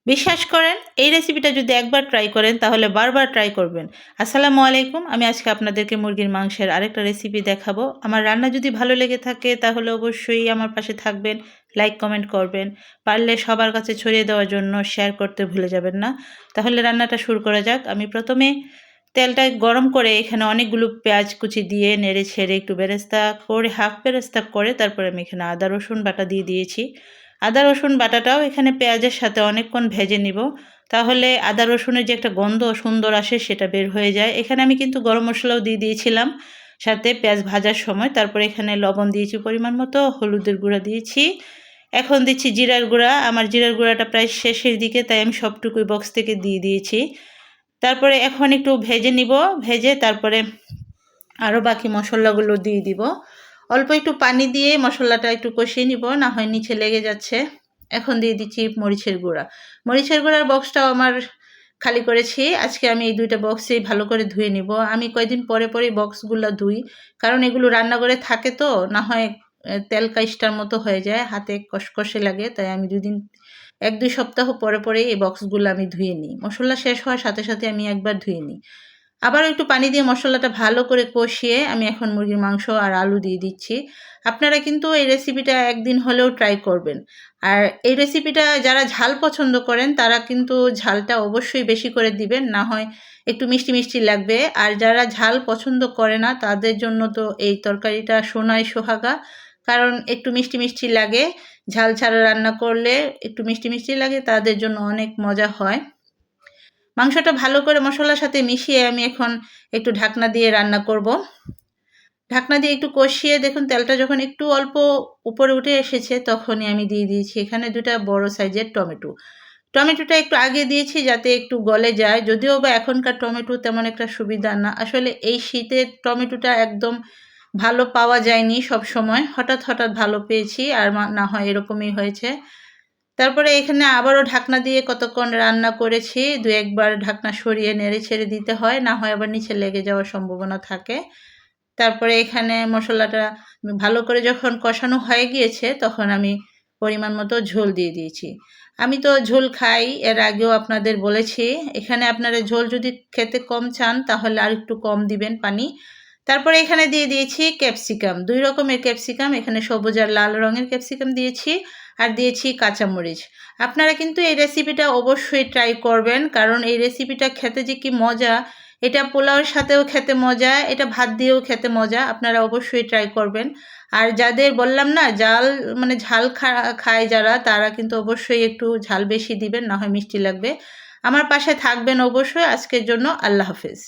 বিশ্বাস করেন এই রেসিপিটা যদি একবার ট্রাই করেন তাহলে বারবার ট্রাই করবেন। আসসালামু আলাইকুম, আমি আজকে আপনাদেরকে মুরগির মাংসের আরেকটা রেসিপি দেখাবো। আমার রান্না যদি ভালো লেগে থাকে তাহলে অবশ্যই আমার পাশে থাকবেন, লাইক কমেন্ট করবেন, পারলে সবার কাছে ছড়িয়ে দেওয়ার জন্য শেয়ার করতে ভুলে যাবেন না। তাহলে রান্নাটা শুরু করা যাক। আমি প্রথমে তেলটা গরম করে এখানে অনেকগুলো পেঁয়াজ কুচি দিয়ে নেড়ে ছেড়ে একটু বেরেস্তা করে হাফ বেরেস্তা করে তারপরে আমি এখানে আদা রসুন বাটা দিয়ে দিয়েছি। আদা রসুন বাটাটাও এখানে পেঁয়াজের সাথে অনেকক্ষণ ভেজে নিব, তাহলে আদা রসুনের যে একটা গন্ধ সুন্দর আসে সেটা বের হয়ে যায়। এখানে আমি কিন্তু গরম মশলাও দিয়ে দিয়েছিলাম সাথে পেঁয়াজ ভাজার সময়। তারপরে এখানে লবণ দিয়েছি পরিমাণ মতো, হলুদের গুঁড়া দিয়েছি, এখন দিচ্ছি জিরার গুঁড়া। আমার জিরার গুঁড়াটা প্রায় শেষের দিকে, তাই আমি সবটুকুই বক্স থেকে দিয়ে দিয়েছি। তারপরে এখন একটু ভেজে নিব, ভেজে তারপরে আরও বাকি মশলাগুলো দিয়ে দিব। অল্প একটু পানি দিয়ে মশলাটা একটু কষিয়ে নিব, না হয় নিচে লেগে যাচ্ছে। এখন দিয়ে দিচ্ছি মরিচের গুঁড়া। মরিচের গুঁড়ার বক্সটাও আমার খালি করেছি। আজকে আমি এই দুইটা বক্সেই ভালো করে ধুয়ে নিব। আমি কয়েকদিন পরে পরেই বক্সগুলো ধুই, কারণ এগুলো রান্নাঘরে থাকে তো, না হয় তেল কাইস্টার মতো হয়ে যায়, হাতে কষকষে লাগে। তাই আমি এক দুই সপ্তাহ পরে পরেই এই বক্সগুলো আমি ধুয়ে নিই। মশলা শেষ হওয়ার সাথে সাথে আমি একবার ধুয়ে নিই। আবার একটু পানি দিয়ে মশলাটা ভালো করে কষিয়ে আমি এখন মুরগির মাংস আর আলু দিয়ে দিচ্ছি। আপনারা কিন্তু এই রেসিপিটা একদিন হলেও ট্রাই করবেন। আর এই রেসিপিটা যারা ঝাল পছন্দ করেন তারা কিন্তু ঝালটা অবশ্যই বেশি করে দিবেন, না হয় একটু মিষ্টি মিষ্টি লাগবে। আর যারা ঝাল পছন্দ করে না তাদের জন্য তো এই তরকারিটা সোনায় সোহাগা, কারণ একটু মিষ্টি মিষ্টি লাগে। ঝাল ছাড়া রান্না করলে একটু মিষ্টি মিষ্টি লাগে, তাদের জন্য অনেক মজা হয়। মাংসটা ভালো করে মশলার সাথে মিশিয়ে আমি এখন একটু ঢাকনা দিয়ে রান্না করব। ঢাকনা দিয়ে একটু কষিয়ে দেখুন তেলটা যখন একটু অল্প উপরে উঠে এসেছে তখনই আমি দিয়ে দিয়েছি এখানে দুটা বড় সাইজের টমেটো। টমেটোটা একটু আগে দিয়েছি যাতে একটু গলে যায়, যদিও বা এখনকার টমেটো তেমন একটা সুবিধা না। আসলে এই শীতে টমেটোটা একদম ভালো পাওয়া যায়নি সব সময়, হঠাৎ হঠাৎ ভালো পেয়েছি, আর না হয় এরকমই হয়েছে। তারপরে এখানে আবারও ঢাকনা দিয়ে কতক্ষণ রান্না করেছি, দু একবার ঢাকনা সরিয়ে নেড়ে ছেড়ে দিতে হয়, না হয় আবার নিচে লেগে যাওয়ার সম্ভাবনা থাকে। তারপরে এখানে মশলাটা ভালো করে যখন কষানো হয়ে গিয়েছে তখন আমি পরিমাণ মতো ঝোল দিয়ে দিয়েছি। আমি তো ঝোল খাই, এর আগেও আপনাদের বলেছি। এখানে আপনারা ঝোল যদি খেতে কম চান তাহলে আর একটু কম দিবেন পানি। তারপরে এখানে দিয়ে দিয়েছি ক্যাপসিকাম, দুই রকমের ক্যাপসিকাম, এখানে সবুজ আর লাল রঙের ক্যাপসিকাম দিয়েছি, আর দিয়েছি কাঁচামরিচ। আপনারা কিন্তু এই রেসিপিটা অবশ্যই ট্রাই করবেন, কারণ এই রেসিপিটা খেতে যে কি মজা, এটা পোলাওর সাথেও খেতে মজা, এটা ভাত দিয়েও খেতে মজা। আপনারা অবশ্যই ট্রাই করবেন। আর যাদের বললাম না ঝাল খায় যারা, তারা কিন্তু অবশ্যই একটু ঝাল বেশি দিবেন, না হয় মিষ্টি লাগবে। আমার পাশে থাকবেন অবশ্যই। আজকের জন্য আল্লাহ হাফেজ।